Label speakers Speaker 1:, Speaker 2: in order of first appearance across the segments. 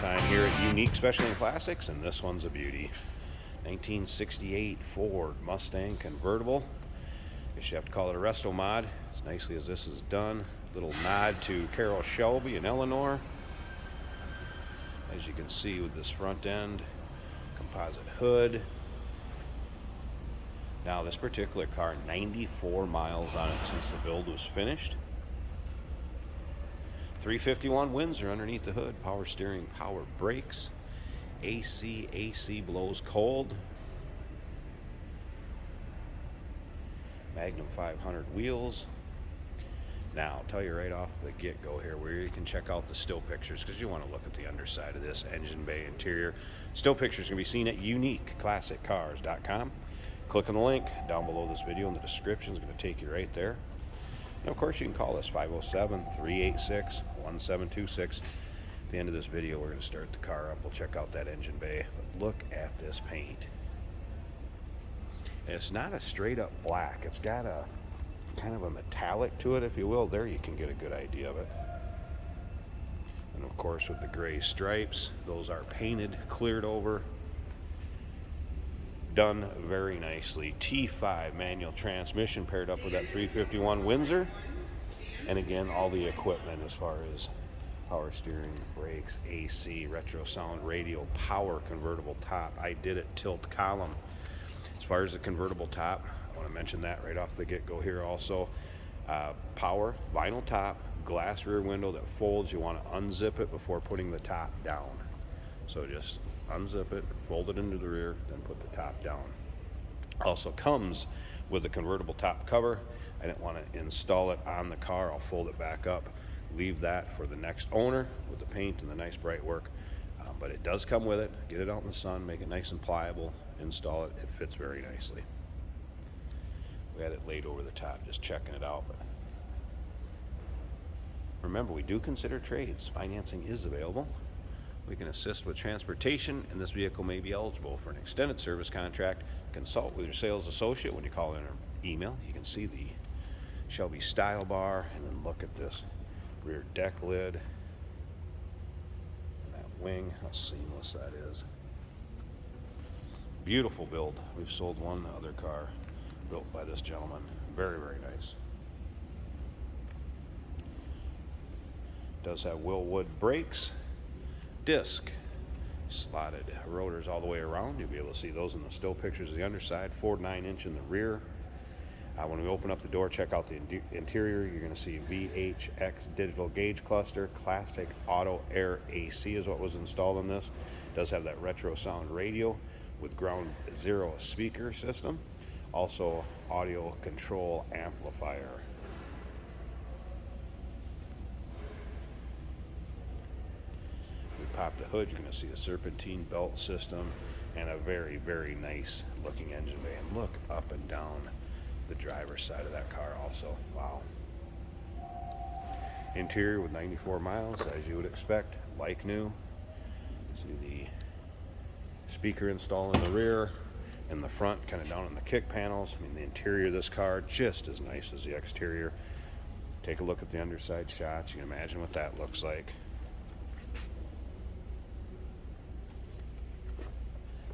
Speaker 1: time here at Unique Specialty Classics, and this one's a beauty. 1968 Ford Mustang convertible. Guess you have to call it a Restomod, as nicely as this is done. Little nod to Carroll Shelby in Eleanor. As you can see with this front end, composite hood. Now this particular car, 94 miles on it since the build was finished. 351 Windsor underneath the hood, power steering, power brakes, AC blows cold, Magnum 500 wheels. Now I'll tell you right off the get-go here where you can check out the still pictures, because you want to look at the underside of this engine bay interior. Still pictures can be seen at uniqueclassiccars.com. Click on the link down below this video in the description. It's going to take you right there. And of course you can call us 507-386-1726. At the end of this video we're going to start the car up. We'll check out that engine bay. But look at this paint. And it's not a straight up black. It's got a kind of a metallic to it, if you will. There you can get a good idea of it. And of course with the gray stripes, those are painted, cleared over. Done very nicely. T5 manual transmission paired up with that 351 Windsor. And again, all the equipment as far as power steering, brakes, AC, retro sound radio, power convertible top. I did it tilt column. As far as the convertible top, I want to mention that right off the get-go here also. Power, vinyl top, glass rear window that folds. You want to unzip it before putting the top down. So just unzip it, fold it into the rear, then put the top down. Also comes with a convertible top cover. I didn't want to install it on the car. I'll fold it back up, leave that for the next owner with the paint and the nice bright work. But it does come with it. Get it out in the sun, make it nice and pliable, install it. It fits very nicely. We had it laid over the top, just checking it out. But remember, we do consider trades. Financing is available. We can assist with transportation, and this vehicle may be eligible for an extended service contract. Consult with your sales associate when you call in or email. You can see the Shelby style bar, and then look at this rear deck lid and that wing, how seamless that is. Beautiful build. We've sold one other car built by this gentleman. Very, very nice. Does have Willwood brakes. Disc slotted rotors all the way around. You'll be able to see those in the still pictures of the underside. Ford 9-inch in the rear. When we open up the door, check out the interior. You're going to see VHX digital gauge cluster. Classic auto air AC is what was installed in this. It does have that retro sound radio with ground zero speaker system. Also audio control amplifier. Pop the hood, you're going to see a serpentine belt system and a very, very nice looking engine bay. And look up and down the driver's side of that car also. Wow. Interior with 94 miles, as you would expect, like new. See the speaker install in the rear, in the front, kind of down in the kick panels. I mean, the interior of this car just as nice as the exterior. Take a look at the underside shots. You can imagine what that looks like.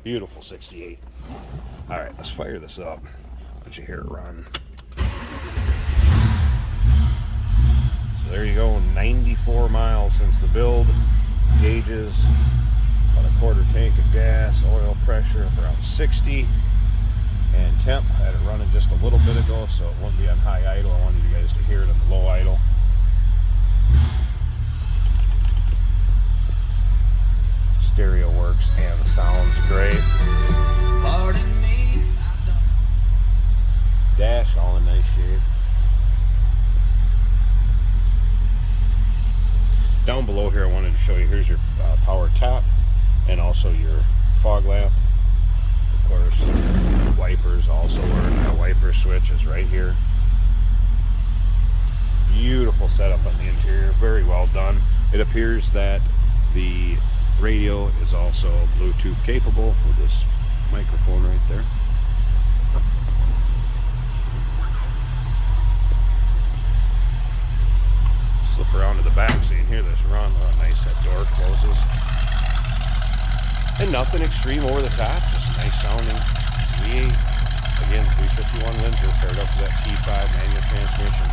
Speaker 1: Beautiful 68. All right, let's fire this up. Let you hear it run. So there you go, 94 miles since the build. Gauges, about a quarter tank of gas, oil pressure up around 60. And temp, I had it running just a little bit ago, so it won't be on high idle. I wanted you guys to hear it on the low idle. Stereo works and sounds great. Pardon me. Dash all in nice shape. Down below here I wanted to show you, here's your power top and also your fog lamp. Of course, wipers also work. That wiper switch is right here. Beautiful setup on the interior, very well done. It appears that the radio is also Bluetooth capable with this microphone right there. Slip around to the back so you can hear this run. Oh, nice, that door closes. And nothing extreme over the top, just nice sounding V8. Again, 351 Windsor paired up with that T5 manual transmission.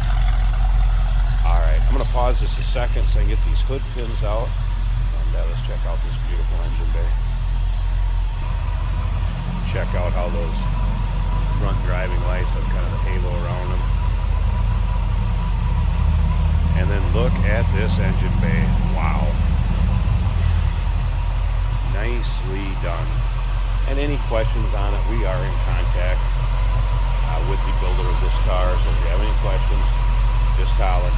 Speaker 1: All right, I'm going to pause this a second so I can get these hood pins out. And let's check out this beautiful engine bay. Check out how those front driving lights have kind of the halo around them. And then look at this engine bay. Wow. Nicely done. And any questions on it, we are in contact with the builder of this car. So if you have any questions, just holler.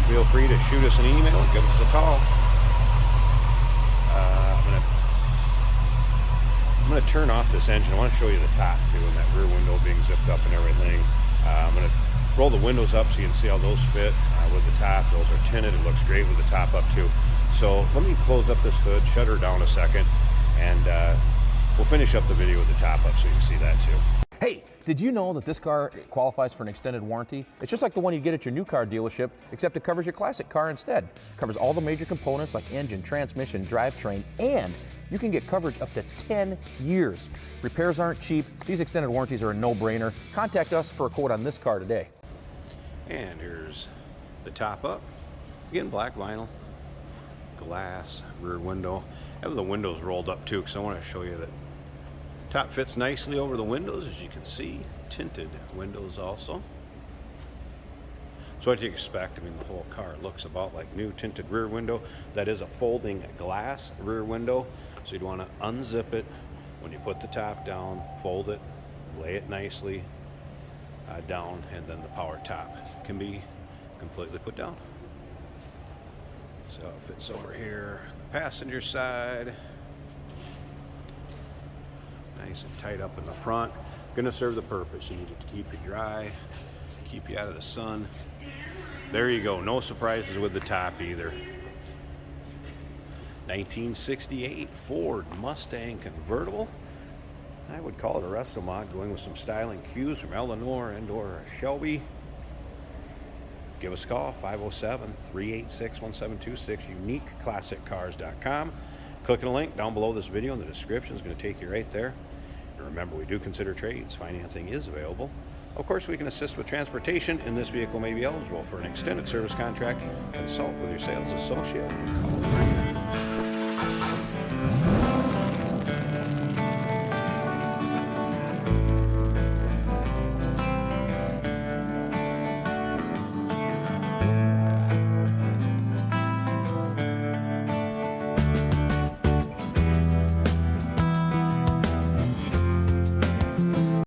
Speaker 1: Feel free to shoot us an email, give us a call. I'm going to turn off this engine. I want to show you the top too, and that rear window being zipped up and everything. I'm going to roll the windows up so you can see how those fit with the top. Those are tinted. It looks great with the top up too. So let me close up this hood, shut her down a second, and we'll finish up the video with the top up so you can see that too.
Speaker 2: Hey, did you know that this car qualifies for an extended warranty? It's just like the one you get at your new car dealership, except it covers your classic car instead. It covers all the major components like engine, transmission, drivetrain, and you can get coverage up to 10 years. Repairs aren't cheap. These extended warranties are a no-brainer. Contact us for a quote on this car today.
Speaker 1: And here's the top up. Again, black vinyl, glass, rear window. I have the windows rolled up too because I want to show you that top fits nicely over the windows, as you can see. Tinted windows also. So what do you expect? I mean, the whole car looks about like new. Tinted rear window. That is a folding glass rear window. So you'd want to unzip it when you put the top down, fold it, lay it nicely down, and then the power top can be completely put down. So it fits over here, the passenger side. Nice and tight up in the front. Going to serve the purpose. You need it to keep you dry, keep you out of the sun. There you go. No surprises with the top either. 1968 Ford Mustang convertible. I would call it a Restomod, going with some styling cues from Eleanor and or Shelby. Give us a call, 507-386-1726, uniqueclassiccars.com. Click on a link down below this video in the description. It's going to take you right there. And remember, we do consider trades. Financing is available. Of course, we can assist with transportation, and this vehicle may be eligible for an extended service contract. Consult with your sales associate.